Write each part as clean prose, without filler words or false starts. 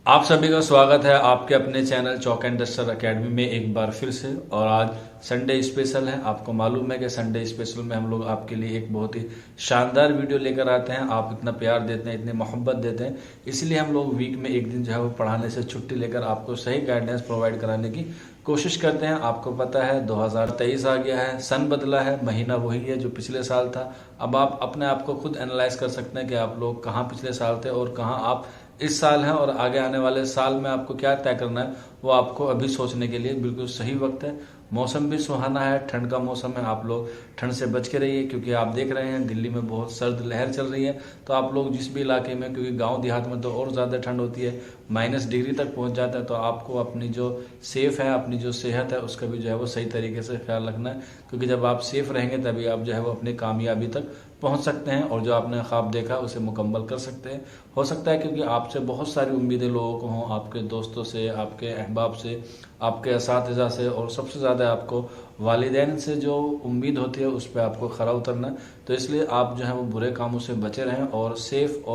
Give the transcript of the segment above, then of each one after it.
आप सभी का स्वागत है आपके अपने channel chalk and duster academy में एक बार फिर से। और आज संडे स्पेशल है। आपको मालूम है कि संडे स्पेशल में हम लोग आपके लिए एक बहुत ही शानदार वीडियो लेकर आते हैं। आप इतना प्यार देते हैं, इतनी मोहब्बत देते हैं, इसलिए हम लोग वीक में एक दिन जो है वो पढ़ाने से छुट्टी लेकर आपको सही गाइडेंस प्रोवाइड कराने की कोशिश करते हैं। आपको पता है 2023 आ गया है, सन बदला है, महीना वही है जो पिछले साल था। अब आप अपने आप को खुद एनालाइज कर सकते हैं कि आप लोग कहाँ पिछले साल थे और कहाँ आप इस साल है, और आगे आने वाले साल में आपको क्या तय करना है वो आपको अभी सोचने के लिए बिल्कुल सही वक्त है। मौसम भी सुहाना है, ठंड का मौसम है। आप लोग ठंड से बच के रहिए, क्योंकि आप देख रहे हैं दिल्ली में बहुत सर्द लहर चल रही है। तो आप लोग जिस भी इलाके में, क्योंकि गांव देहात में तो और ज़्यादा ठंड होती है, -डिग्री तक पहुंच जाता है, तो आपको अपनी जो सेफ है, अपनी जो सेहत है, उसका भी जो है वो सही तरीके से ख्याल रखना है। क्योंकि जब आप सेफ रहेंगे तभी आप जो है वो अपनी कामयाबी तक पहुंच सकते हैं और जो आपने ख्वाब देखा उसे मुकम्मल कर सकते हैं। हो सकता है क्योंकि आपसे बहुत सारी उम्मीदें लोगों को हों, आपके दोस्तों से, आपके अहबाब से, आपके असातिज़ा से, और सबसे ज़्यादा आपको वालिदैन से जो उम्मीद होती है उस पर आपको खरा उतरना है। तो इसलिए आप जो है वो बुरे कामों से बचे रहें और सेफ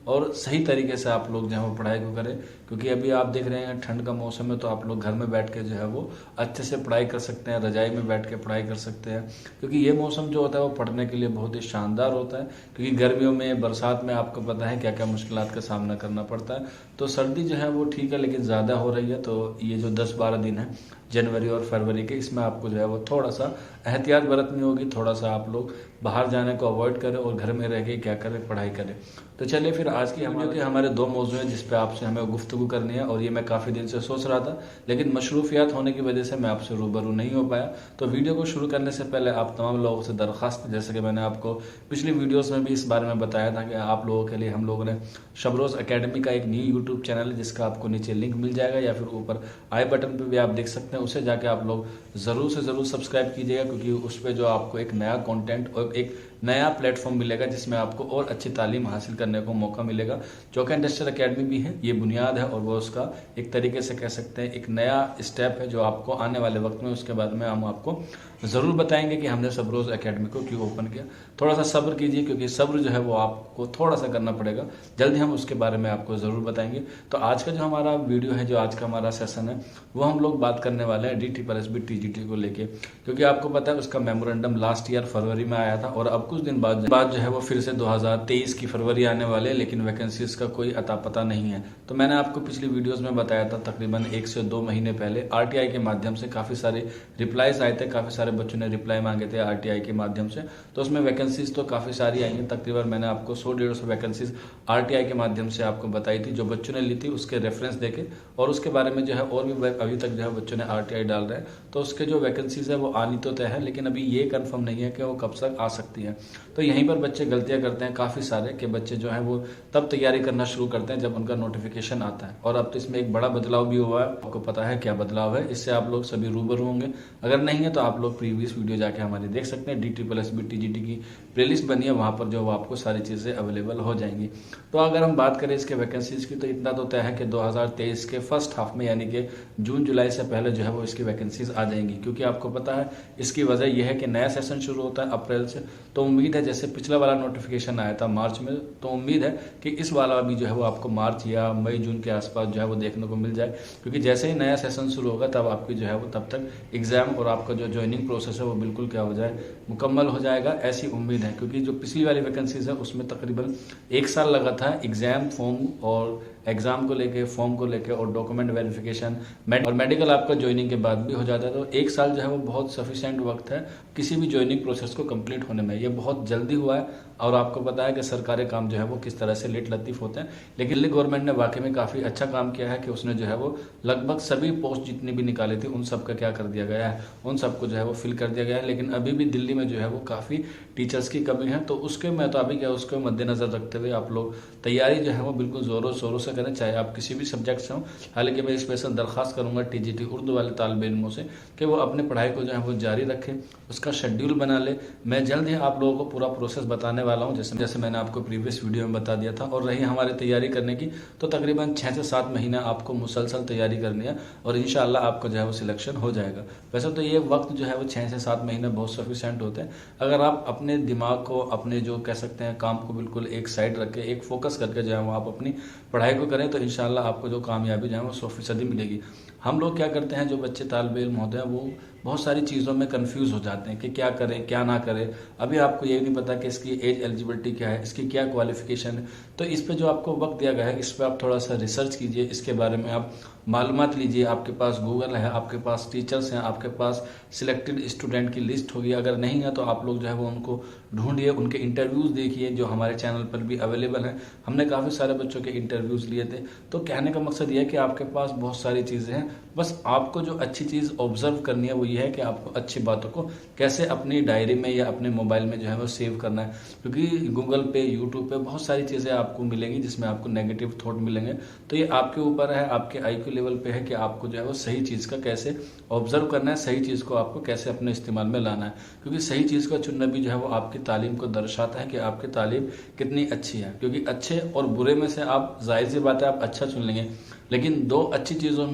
और सही तरीके से आप लोग जो है वो पढ़ाई को करें। क्योंकि अभी आप देख रहे हैं ठंड का मौसम है, तो आप लोग घर में बैठ के जो है वो अच्छे से पढ़ाई कर सकते हैं, रजाई में बैठ के पढ़ाई कर सकते हैं। क्योंकि ये मौसम जो होता है वो पढ़ने के लिए बहुत ही शानदार होता है। क्योंकि गर्मियों में, बरसात में आपको पता है क्या क्या मुश्किलात का सामना करना पड़ता है। तो सर्दी जो है वो ठीक है, लेकिन ज़्यादा हो रही है। तो ये जो 10-12 दिन है जनवरी और फरवरी के, इसमें आपको जो है वो थोड़ा सा एहतियात बरतनी होगी। थोड़ा सा आप लोग बाहर जाने को अवॉइड करें और घर में रह के क्या करें, पढ़ाई करें। तो चलिए फिर आज की वीडियो के हमारे 2 मौजू हैं जिस पे आपसे हमें गुफ्तगू करनी है, और ये मैं काफ़ी दिन से सोच रहा था, लेकिन मशरूफियात होने की वजह से मैं आपसे रूबरू नहीं हो पाया। तो वीडियो को शुरू करने से पहले आप तमाम लोगों से दरख्वास्त, जैसे कि मैंने आपको पिछली वीडियोज़ में भी इस बारे में बताया था कि आप लोगों के लिए हम लोगों ने शबरोज़ एकेडमी का एक न्यू यूट्यूब चैनल है, जिसका आपको नीचे लिंक मिल जाएगा या फिर ऊपर आई बटन पर भी आप देख सकते हैं। उसे जाके आप लोग ज़रूर से ज़रूर सब्सक्राइब कीजिएगा, क्योंकि उस पर जो आपको एक नया कंटेंट और एक नया प्लेटफॉर्म मिलेगा जिसमें आपको और अच्छी तालीम हासिल करने को मौका मिलेगा। चौक एंड डस्टर एकेडमी भी है, ये बुनियाद है और वो उसका एक तरीके से कह सकते हैं एक नया स्टेप है जो आपको आने वाले वक्त में, उसके बाद में हम आपको ज़रूर बताएंगे कि हमने सबरोज़ एकेडमी को क्यों ओपन किया। थोड़ा सा सब्र कीजिए, क्योंकि सब्र जो है वो आपको थोड़ा सा करना पड़ेगा। जल्दी हम उसके बारे में आपको ज़रूर बताएंगे। तो आज का जो हमारा वीडियो है, जो आज का हमारा सेशन है, वो हम लोग बात करने वाले हैं DSSB TGT को लेके। क्योंकि आपको पता है उसका मेमोरेंडम लास्ट ईयर फरवरी में आया था, और अब कुछ दिन बाद जो है वो फिर से 2023 की फरवरी आने वाले, लेकिन वैकेंसीज का कोई अता पता नहीं है। तो मैंने आपको पिछली वीडियोज़ में बताया था, तकरीबन 1 से 2 महीने पहले RTI के माध्यम से काफ़ी सारे रिप्लाईज आए थे, काफ़ी सारे बच्चों ने रिप्लाई मांगे थे RTI के माध्यम से। तो उसमें वैकेंसीज तो काफ़ी सारी आई हैं, तकरीबन मैंने आपको 100-150 वैकेंसीज RTI के माध्यम से आपको बताई थी, जो बच्चों ने ली थी उसके रेफरेंस देके। और उसके बारे में जो है और भी अभी तक जो है बच्चों ने RTI डाल रहे हैं, तो उसके जो वैकेंसीज है वो आनी तो तय है, लेकिन अभी ये कंफर्म नहीं है कि वो कब तक आ सकती है। तो यहीं पर बच्चे गलतियां करते हैं काफ़ी सारे, कि बच्चे जो है वो तब तैयारी करना शुरू करते हैं जब उनका नोटिफिकेशन आता है। और अब तो इसमें एक बड़ा बदलाव भी हुआ है, आपको पता है क्या बदलाव है, इससे आप लोग सभी रूबरू होंगे। अगर नहीं है तो आप लोग प्रीवियस वीडियो जाके हमारी देख सकते हैं। DSSB TGT की प्लेलिस्ट बनी है, वहां पर जो आपको सारी चीज़ें अवेलेबल हो जाएंगी। तो अगर हम बात करें इसके वैकेंसीज की, तो इतना तो तय है कि 2023 के फर्स्ट हाफ में, यानी कि जून जुलाई से पहले जो है वो इसकी वैकेंसीज आ जाएंगी। क्योंकि आपको पता है इसकी वजह यह है कि नया सेशन शुरू होता है अप्रैल से। तो उम्मीद है, जैसे पिछला वाला नोटिफिकेशन आया था मार्च में, तो उम्मीद है कि इस वाला भी जो है वो आपको मार्च या मई जून के आसपास जो है वो देखने को मिल जाए। क्योंकि जैसे ही नया सेशन शुरू होगा तब आपकी जो है वो तब तक एग्जाम और आपका जो ज्वाइनिंग प्रोसेस है वो बिल्कुल क्या हो जाए, मुकम्मल हो जाएगा, ऐसी उम्मीद है। क्योंकि जो पिछली वाली वैकेंसीज है उसमें तकरीबन 1 साल लगा था एग्जाम, फॉर्म और एग्जाम को लेके, फॉर्म को लेके, और डॉक्यूमेंट वेरिफिकेशन और मेडिकल आपका ज्वाइनिंग के बाद भी हो जाता है। तो 1 साल जो है वो बहुत सफिशिएंट वक्त है किसी भी ज्वाइनिंग प्रोसेस को कंप्लीट होने में। ये बहुत जल्दी हुआ है, और आपको पता है कि सरकारी काम जो है वो किस तरह से लेट लतीफ़ होते हैं। लेकिन दिल्ली गवर्नमेंट ने वाकई में काफ़ी अच्छा काम किया है कि उसने जो है वो लगभग सभी पोस्ट जितनी भी निकाली थी उन सब का क्या कर दिया गया है, उन सबको जो है वो फिल कर दिया गया है। लेकिन अभी भी दिल्ली में जो है वो काफ़ी टीचर्स की कमी है। तो उसके मुताबिक या उसको मद्देनज़र रखते हुए आप लोग तैयारी जो है वो बिल्कुल ज़ोरों शोरों से करें, चाहे आप किसी भी सब्जेक्ट से हों। हालांकि मैं स्पेशल दरख्वास्त करूँगा TGT उर्दू वाले तालिब इल्मों से कि वो अपनी पढ़ाई को जो है वो जारी रखें, उसका शेड्यूल बना ले। मैं जल्द ही आप लोगों को पूरा प्रोसेस बताने वाला हूँ, जैसे मैंने आपको प्रीवियस वीडियो में बता दिया था। और रही हमारी तैयारी करने की, तो तकरीबन 6 से 7 महीना आपको मुसलसल तैयारी करनी है, और इंशाल्लाह आपको जो है वो सिलेक्शन हो जाएगा। वैसे तो ये वक्त जो है वो 6 से 7 महीने बहुत सफिशिएंट होते हैं। अगर आप अपने दिमाग को, अपने जो कह सकते हैं काम को बिल्कुल एक साइड रख के, एक फोकस करके जो है वो आप अपनी पढ़ाई को करें तो इंशाल्लाह आपको जो कामयाबी जो है वो 100% मिलेगी। हम लोग क्या करते हैं, जो बच्चे तालिब इल्म होते हैं वो बहुत सारी चीज़ों में कंफ्यूज हो जाते हैं कि क्या करें क्या ना करें। अभी आपको ये नहीं पता कि इसकी एज एलिजिबिलिटी क्या है, इसकी क्या क्वालिफिकेशन है। तो इस पे जो आपको वक्त दिया गया है, इस पर आप थोड़ा सा रिसर्च कीजिए, इसके बारे में आप मालूमात लीजिए। आपके पास गूगल है, आपके पास टीचर्स हैं, आपके पास सिलेक्टेड स्टूडेंट की लिस्ट होगी। अगर नहीं है तो आप लोग जो है वो उनको ढूंढिए, उनके इंटरव्यूज़ देखिए जो हमारे चैनल पर भी अवेलेबल हैं। हमने काफ़ी सारे बच्चों के इंटरव्यूज़ लिए थे। तो कहने का मकसद यह है कि आपके पास बहुत सारी चीज़ें हैं, बस आपको जो अच्छी चीज़ ऑब्जर्व करनी है वो ये है कि आपको अच्छी बातों को कैसे अपनी डायरी में या अपने मोबाइल में जो है वो सेव करना है। क्योंकि गूगल पे, यूट्यूब पे बहुत सारी चीज़ें आपको मिलेंगी जिसमें आपको नेगेटिव थॉट मिलेंगे। तो ये आपके ऊपर है, आपके IQ लेवल पे है कि आपको जो है वो सही चीज़ का कैसे ऑब्जर्व करना है, सही चीज़ को आपको कैसे अपने इस्तेमाल में लाना है। क्योंकि सही चीज़ का चुनना भी जो है वो आपकी तालीम को दर्शाता है कि आपकी तालीम कितनी अच्छी है। क्योंकि अच्छे और बुरे में से आप, जाहिर सी बात है, आप अच्छा चुन लेंगे, लेकिन दो अच्छी चीज़ों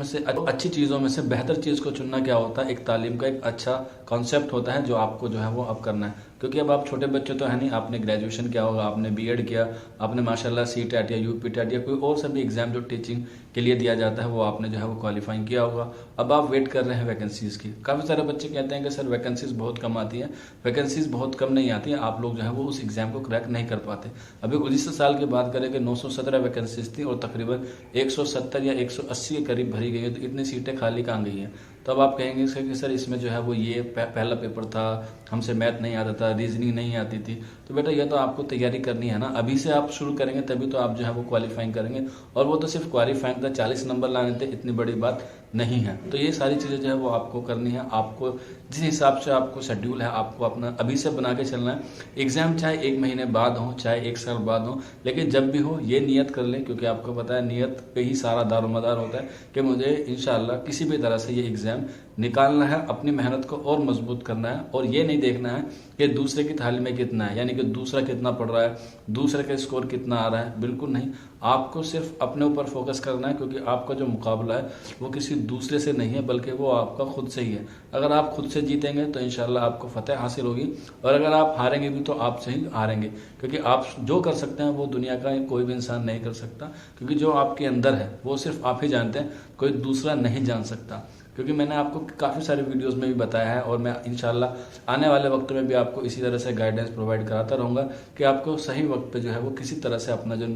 में से बेहतर चीज़ को चुनना क्या होता है, एक तालीम का एक अच्छा कॉन्सेप्ट होता है जो आपको जो है वो अब करना है। क्योंकि अब आप छोटे बच्चे तो है नहीं, आपने ग्रेजुएशन किया होगा, आपने B.Ed किया, आपने माशाल्लाह CTET या UPTET या कोई और सभी एग्जाम जो टीचिंग के लिए दिया जाता है वो आपने जो है वो क्वालिफाइंग किया होगा। अब आप वेट कर रहे हैं वैकेंसीज़ की। काफ़ी सारे बच्चे कहते हैं कि सर वैकेंसीज़ बहुत कम आती हैं। वैकेंसीज़ बहुत कम नहीं आती हैं, आप लोग जो है वो उस एग्ज़ाम को क्रैक नहीं कर पाते। अभी गुज़िश्ता साल की बात करें कि 917 वैकेंसीज थी और तकरीबन 170 या 180 के करीब भरी गई है। तो इतनी सीटें खाली कहाँ गई हैं? तो अब आप कहेंगे कि सर इसमें जो है वो ये पहला पेपर था, हमसे मैथ नहीं आता था, रीजनिंग नहीं आती थी। तो बेटा ये तो आपको तैयारी करनी है ना, अभी से आप शुरू करेंगे तभी तो आप जो है वो क्वालिफाइंग करेंगे। और वो तो सिर्फ क्वालिफाइंग था, 40 नंबर लाने थे, इतनी बड़ी बात नहीं है। तो ये सारी चीज़ें जो है वो आपको करनी है। आपको जिस हिसाब से आपको शेड्यूल है आपको अपना अभी से बना के चलना है। एग्ज़ाम चाहे 1 महीने बाद हो, चाहे 1 साल बाद हो, लेकिन जब भी हो ये नियत कर लें, क्योंकि आपको पता है नियत पे ही सारा दारोमदार होता है कि मुझे इंशाल्लाह किसी भी तरह से ये एग्ज़ाम निकालना है, अपनी मेहनत को और मजबूत करना है। और ये नहीं देखना है कि दूसरे की थाली में कितना है, यानी कि दूसरा कितना पढ़ रहा है, दूसरे का स्कोर कितना आ रहा है, बिल्कुल नहीं। आपको सिर्फ अपने ऊपर फोकस करना है, क्योंकि आपका जो मुकाबला है वो किसी दूसरे से नहीं है बल्कि वो आपका खुद से ही है। अगर आप खुद से जीतेंगे तो इंशाल्लाह आपको फतेह हासिल होगी, और अगर आप हारेंगे भी तो आपसे ही हारेंगे। क्योंकि आप जो कर सकते हैं वो दुनिया का कोई भी इंसान नहीं कर सकता, क्योंकि जो आपके अंदर है वो सिर्फ आप ही जानते हैं, कोई दूसरा नहीं जान सकता। क्योंकि मैंने आपको काफ़ी सारे वीडियोस में भी बताया है और मैं इंशाल्लाह आने वाले वक्त में भी आपको इसी तरह से गाइडेंस प्रोवाइड कराता रहूँगा कि आपको सही वक्त पे जो है वो किसी तरह से अपना जो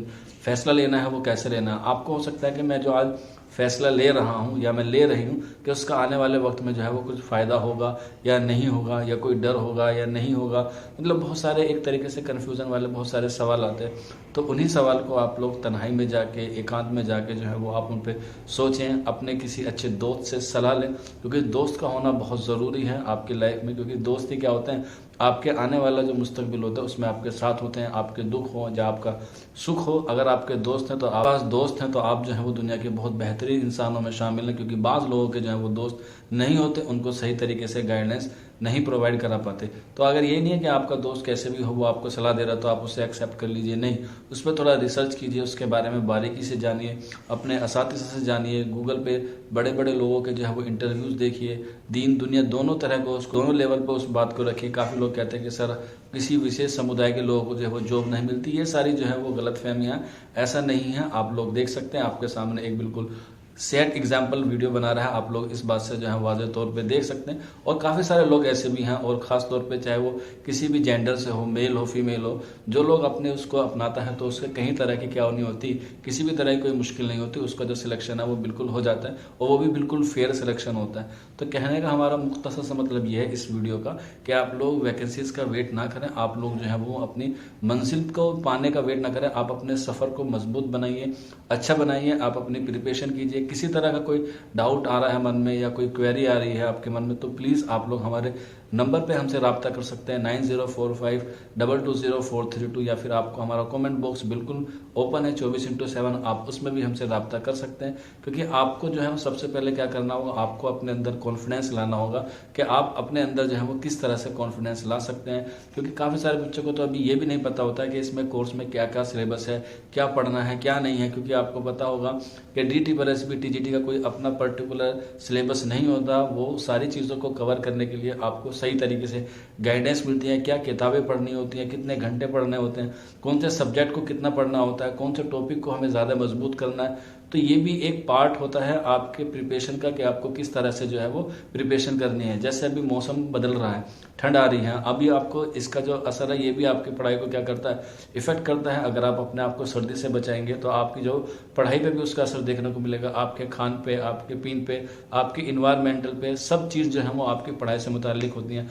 फैसला लेना है वो कैसे लेना है। आपको हो सकता है कि मैं जो आज फैसला ले रहा हूँ या मैं ले रही हूँ कि उसका आने वाले वक्त में जो है वो कुछ फ़ायदा होगा या नहीं होगा, या कोई डर होगा या नहीं होगा। मतलब बहुत सारे एक तरीके से कन्फ्यूज़न वाले बहुत सारे सवाल आते हैं। तो उन्हीं सवाल को आप लोग तन्हाई में जाके, एकांत में जाके जो है वो आप उन पर सोचें, अपने किसी अच्छे दोस्त से सलाह लें। क्योंकि दोस्त का होना बहुत ज़रूरी है आपकी लाइफ में। क्योंकि दोस्त ही क्या होते हैं, आपके आने वाला जो मुस्तकबिल होता है उसमें आपके साथ होते हैं। आपके दुख हो या आपका सुख हो, अगर आपके दोस्त हैं तो आप पास दोस्त हैं तो आप जो है वो दुनिया के बहुत बेहतरीन इंसानों में शामिल हैं। क्योंकि बाज़ लोगों के जो है वो दोस्त नहीं होते, उनको सही तरीके से गाइडेंस नहीं प्रोवाइड करा पाते। तो अगर ये नहीं है कि आपका दोस्त कैसे भी हो वो आपको सलाह दे रहा तो आप उसे एक्सेप्ट कर लीजिए, नहीं, उस पर थोड़ा रिसर्च कीजिए, उसके बारे में बारीकी से जानिए, अपने असातिज़ा से जानिए, गूगल पे बड़े बड़े लोगों के जो है वो इंटरव्यूज़ देखिए, दीन दुनिया दोनों तरह को, दोनों लेवल पर उस बात को रखिए। काफ़ी लोग कहते हैं कि सर किसी विशेष समुदाय के लोगों को जो है वो जॉब नहीं मिलती, ये सारी जो है वो गलत फहमियाँ, ऐसा नहीं है। आप लोग देख सकते हैं, आपके सामने एक बिल्कुल सेट एग्जाम्पल वीडियो बना रहा है, आप लोग इस बात से जो है वाज़ेह तौर पे देख सकते हैं। और काफ़ी सारे लोग ऐसे भी हैं, और ख़ास तौर पे चाहे वो किसी भी जेंडर से हो, मेल हो फीमेल हो, जो लोग अपने उसको अपनाता है तो उसके कहीं तरह की क्या नहीं होती, किसी भी तरह की कोई मुश्किल नहीं होती, उसका जो सिलेक्शन है वो बिल्कुल हो जाता है, और वो भी बिल्कुल फेयर सिलेक्शन होता है। तो कहने का हमारा मुख्तसर सा मतलब ये है इस वीडियो का कि आप लोग वैकेंसीज का वेट ना करें, आप लोग जो है वो अपनी मंजिल को पाने का वेट ना करें, आप अपने सफ़र को मजबूत बनाइए, अच्छा बनाइए, आप अपनी प्रिपरेशन कीजिए। किसी तरह का कोई डाउट आ रहा है मन में या कोई क्वेरी आ रही है आपके मन में, तो प्लीज़ आप लोग हमारे नंबर पे हमसे रब्ता कर सकते हैं 9045220432, या फिर आपको हमारा कमेंट बॉक्स बिल्कुल ओपन है 24/7, आप उसमें भी हमसे रब्ता कर सकते हैं। क्योंकि आपको जो है वो सबसे पहले क्या करना होगा, आपको अपने अंदर कॉन्फिडेंस लाना होगा कि आप अपने अंदर जो है वो किस तरह से कॉन्फिडेंस ला सकते हैं। क्योंकि काफ़ी सारे बच्चों को तो अभी ये भी नहीं पता होता है कि इसमें कोर्स में क्या क्या सिलेबस है, क्या पढ़ना है क्या नहीं है। क्योंकि आपको पता होगा कि DT पर SB TGT का कोई अपना पर्टिकुलर सिलेबस नहीं होता, वो सारी चीज़ों को कवर करने के लिए आपको सही तरीके से गाइडेंस मिलती है, क्या किताबें पढ़नी होती हैं, कितने घंटे पढ़ने होते हैं, कौन से सब्जेक्ट को कितना पढ़ना होता है, कौन से टॉपिक को हमें ज़्यादा मजबूत करना है। तो ये भी एक पार्ट होता है आपके प्रिपरेशन का कि आपको किस तरह से जो है वो प्रिपरेशन करनी है। जैसे अभी मौसम बदल रहा है, ठंड आ रही है, अभी आपको इसका जो असर है ये भी आपकी पढ़ाई को क्या करता है, इफेक्ट करता है। अगर आप अपने आप को सर्दी से बचाएंगे तो आपकी जो पढ़ाई पे भी उसका असर देखने को मिलेगा, आपके खान पे, आपके पीन पे, आपके इन्वायरमेंटल पे, सब चीज़ जो है वो आपकी पढ़ाई से मुताल्लिक होती हैं।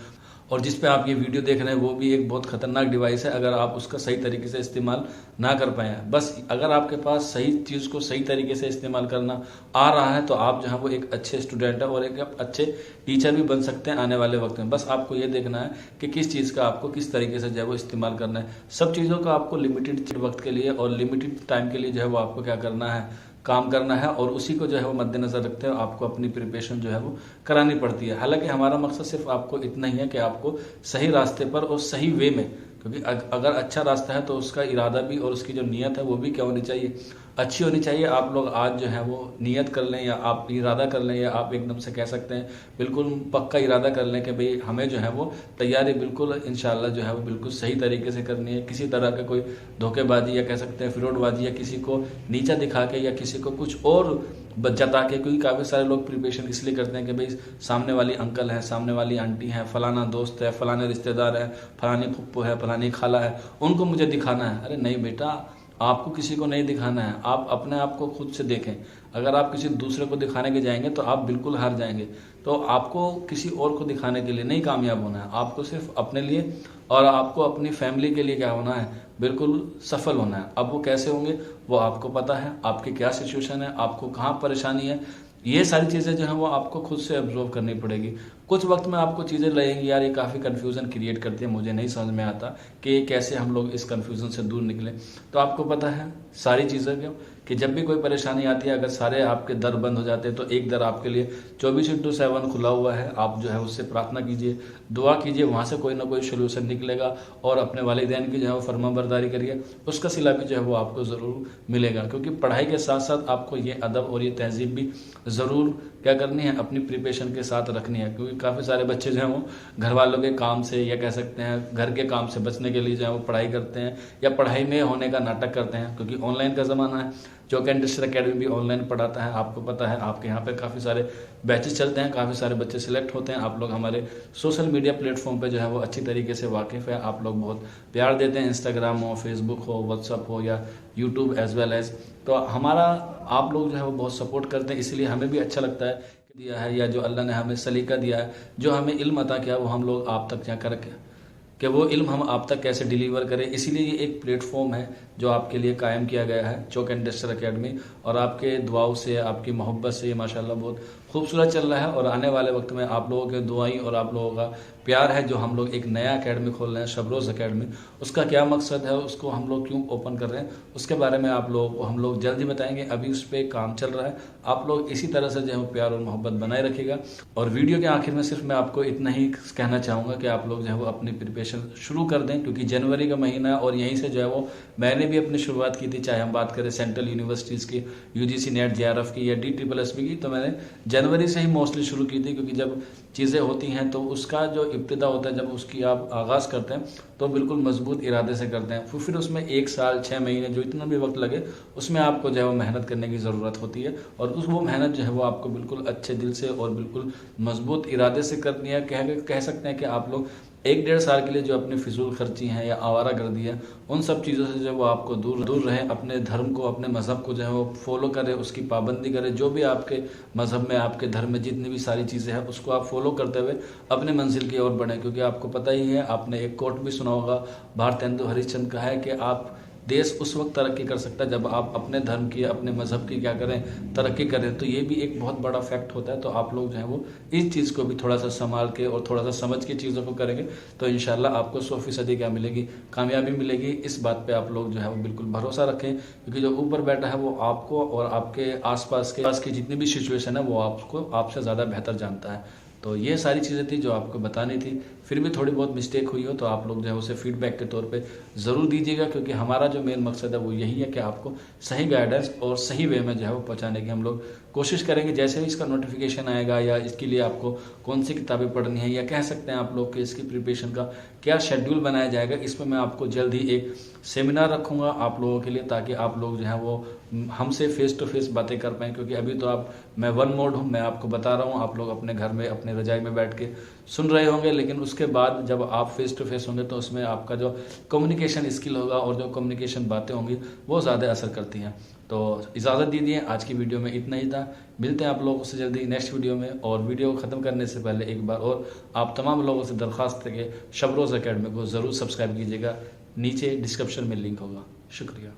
और जिस पे आप ये वीडियो देख रहे हैं वो भी एक बहुत खतरनाक डिवाइस है अगर आप उसका सही तरीके से इस्तेमाल ना कर पाए। बस अगर आपके पास सही चीज़ को सही तरीके से इस्तेमाल करना आ रहा है तो आप जो है वो एक अच्छे स्टूडेंट है और एक अच्छे टीचर भी बन सकते हैं आने वाले वक्त में। बस आपको ये देखना है कि किस चीज़ का आपको किस तरीके से जो है वो इस्तेमाल करना है। सब चीज़ों का आपको लिमिटेड वक्त के लिए और लिमिटेड टाइम के लिए जो है वो आपको क्या करना है, काम करना है, और उसी को जो है वो मद्देनजर रखते हुए आपको अपनी प्रिपरेशन जो है वो करानी पड़ती है। हालांकि हमारा मकसद सिर्फ आपको इतना ही है कि आपको सही रास्ते पर और सही वे में, क्योंकि अगर अच्छा रास्ता है तो उसका इरादा भी और उसकी जो नीयत है वो भी क्या होनी चाहिए, अच्छी होनी चाहिए। आप लोग आज जो है वो नियत कर लें या आप इरादा कर लें या आप एकदम से कह सकते हैं बिल्कुल पक्का इरादा कर लें कि भाई हमें जो है वो तैयारी बिल्कुल इंशाल्लाह जो है वो बिल्कुल सही तरीके से करनी है। किसी तरह का कोई धोखेबाजी या कह सकते हैं फ्रॉडबाजी या किसी को नीचा दिखा के या किसी को कुछ और जता के, क्योंकि काफ़ी सारे लोग प्रिपरेशन इसलिए करते हैं कि भाई सामने वाली अंकल है, सामने वाली आंटी है, फलाना दोस्त है, फलाने रिश्तेदार है, फलानी फुप्पो है, फलानी खाला है, उनको मुझे दिखाना है। अरे नहीं बेटा, आपको किसी को नहीं दिखाना है, आप अपने आप को खुद से देखें। अगर आप किसी दूसरे को दिखाने के जाएंगे तो आप बिल्कुल हार जाएंगे। तो आपको किसी और को दिखाने के लिए नहीं कामयाब होना है, आपको सिर्फ अपने लिए और आपको अपनी फैमिली के लिए क्या होना है, बिल्कुल सफल होना है। अब वो कैसे होंगे वो आपको पता है, आपकी क्या सिचुएशन है, आपको कहाँ परेशानी है, ये सारी चीज़ें जो हैं वो आपको खुद से ऑब्जर्व करनी पड़ेगी। कुछ वक्त में आपको चीज़ें लगेंगी यार ये काफ़ी कन्फ्यूज़न क्रिएट करती है, मुझे नहीं समझ में आता कि कैसे हम लोग इस कन्फ्यूज़न से दूर निकलें। तो आपको पता है सारी चीज़ें क्यों कि जब भी कोई परेशानी आती है, अगर सारे आपके दर बंद हो जाते हैं तो एक दर आपके लिए 24/7 खुला हुआ है। आप जो है उससे प्रार्थना कीजिए, दुआ कीजिए, वहाँ से कोई ना कोई सोल्यूशन निकलेगा। और अपने वालिदैन की जो है वो फरमाबरदारी करिए, उसका सिला भी जो है वो आपको ज़रूर मिलेगा। क्योंकि पढ़ाई के साथ साथ आपको ये अदब और ये तहजीब भी ज़रूर क्या करनी है, अपनी प्रिपरेशन के साथ रखनी है। क्योंकि काफ़ी सारे बच्चे जो हैं वो घर वालों के काम से या कह सकते हैं घर के काम से बचने के लिए जो है वो पढ़ाई करते हैं या पढ़ाई में होने का नाटक करते हैं। क्योंकि ऑनलाइन का ज़माना है, चौक एंड डिस्टर अकेडमी भी ऑनलाइन पढ़ाता है, आपको पता है। आपके यहाँ पे काफ़ी सारे बैचेस चलते हैं, काफ़ी सारे बच्चे सिलेक्ट होते हैं। आप लोग हमारे सोशल मीडिया प्लेटफॉर्म पे जो है वो अच्छी तरीके से वाकिफ़ है, आप लोग बहुत प्यार देते हैं। इंस्टाग्राम हो, फेसबुक हो, व्हाट्सअप हो या यूट्यूब एज वेल एज, तो हमारा आप लोग जो है वो बहुत सपोर्ट करते हैं, इसलिए हमें भी अच्छा लगता है दिया है या जो अल्लाह ने हमें सलीका दिया है, जो हमें इल्म अता किया वो हम लोग आप तक क्या कर कि वो इल्म हम आप तक कैसे डिलीवर करें। इसीलिए ये एक प्लेटफॉर्म है जो आपके लिए कायम किया गया है, चौक एंड डिस्टर अकेडमी। और आपके दुआओं से, आपकी मोहब्बत से ये माशाल्लाह बहुत खूबसूरत चल रहा है। और आने वाले वक्त में आप लोगों के दुआई और आप लोगों का प्यार है जो हम लोग एक नया अकेडमी खोल रहे हैं, शबरोज़ अकेडमी। उसका क्या मकसद है, उसको हम लोग क्यों ओपन कर रहे हैं, उसके बारे में आप लोगों को हम लोग जल्द ही बताएंगे। अभी उस पर काम चल रहा है, आप लोग इसी तरह से जो है प्यार और मोहब्बत बनाए रखिएगा। और वीडियो के आखिर में सिर्फ मैं आपको इतना ही कहना चाहूँगा कि आप लोग जो है वो अपनी प्रिपरेशन शुरू कर दें, क्योंकि जनवरी का महीना है और यहीं से जो है वो मैंने भी अपनी शुरुआत की थी। चाहे हम बात करें सेंट्रल यूनिवर्सिटीज़ की, UGC नेट, JRF की या DSSB की, तो मैंने जनवरी से ही मोस्टली शुरू की थी। क्योंकि जब चीज़ें होती हैं तो उसका जो इब्तिदा होता है, जब उसकी आप आगाज़ करते हैं तो बिल्कुल मजबूत इरादे से करते हैं। फिर उसमें 1 साल 6 महीने जो इतना भी वक्त लगे उसमें आपको जो है वो मेहनत करने की ज़रूरत होती है। और वो मेहनत जो है वो आपको बिल्कुल अच्छे दिल से और बिल्कुल मजबूत इरादे से करनी है। कह सकते हैं कि आप लोग 1-1.5 साल के लिए जो अपनी फिजूल खर्ची हैं या आवारा गर्दी है, उन सब चीज़ों से जो वो आपको दूर रहें। अपने धर्म को, अपने मज़हब को जो है वो फॉलो करें, उसकी पाबंदी करें। जो भी आपके मज़हब में, आपके धर्म में जितनी भी सारी चीज़ें हैं उसको आप फॉलो करते हुए अपने मंजिल की ओर बढ़ें। क्योंकि आपको पता ही है, आपने एक कोट भी सुना होगा, भारतेंदु हरिश्चंद्र का है कि आप देश उस वक्त तरक्की कर सकता है जब आप अपने धर्म की, अपने मजहब की क्या करें, तरक्की करें। तो ये भी एक बहुत बड़ा फैक्ट होता है। तो आप लोग जो है वो इस चीज़ को भी थोड़ा सा संभाल के और थोड़ा सा समझ के चीज़ों को करेंगे तो इंशाल्लाह आपको 100% क्या मिलेगी, कामयाबी मिलेगी। इस बात पे आप लोग जो है वो बिल्कुल भरोसा रखें, क्योंकि जो ऊपर बैठा है वो आपको और आपके आसपास की जितनी भी सिचुएशन है वो आपको आपसे ज़्यादा बेहतर जानता है। तो ये सारी चीज़ें थी जो आपको बतानी थी। फिर भी थोड़ी बहुत मिस्टेक हुई हो तो आप लोग जो है उसे फीडबैक के तौर पे ज़रूर दीजिएगा, क्योंकि हमारा जो मेन मकसद है वो यही है कि आपको सही गाइडेंस और सही वे में जो है वो पहुँचाने की हम लोग कोशिश करेंगे। जैसे ही इसका नोटिफिकेशन आएगा या इसके लिए आपको कौन सी किताबें पढ़नी है, या कह सकते हैं आप लोग कि इसकी प्रिपरेशन का क्या शेड्यूल बनाया जाएगा, इसमें मैं आपको जल्द ही एक सेमिनार रखूंगा आप लोगों के लिए, ताकि आप लोग जो है वो हमसे फेस टू फेस बातें कर पाएँ। क्योंकि अभी तो मैं वन मोड हूँ, मैं आपको बता रहा हूँ, आप लोग अपने घर में अपने रजाई में बैठ के सुन रहे होंगे, लेकिन उसके बाद जब आप फेस टू फेस होंगे तो उसमें आपका जो कम्युनिकेशन स्किल होगा और जो कम्युनिकेशन बातें होंगी वो ज़्यादा असर करती हैं। तो इजाज़त दीजिए, आज की वीडियो में इतना ही था। मिलते हैं आप लोगों से जल्दी नेक्स्ट वीडियो में। और वीडियो ख़त्म करने से पहले एक बार और आप तमाम लोगों से दरख्वास्त है कि शबरोज़ एकेडमी को ज़रूर सब्सक्राइब कीजिएगा, नीचे डिस्क्रिप्शन में लिंक होगा। शुक्रिया।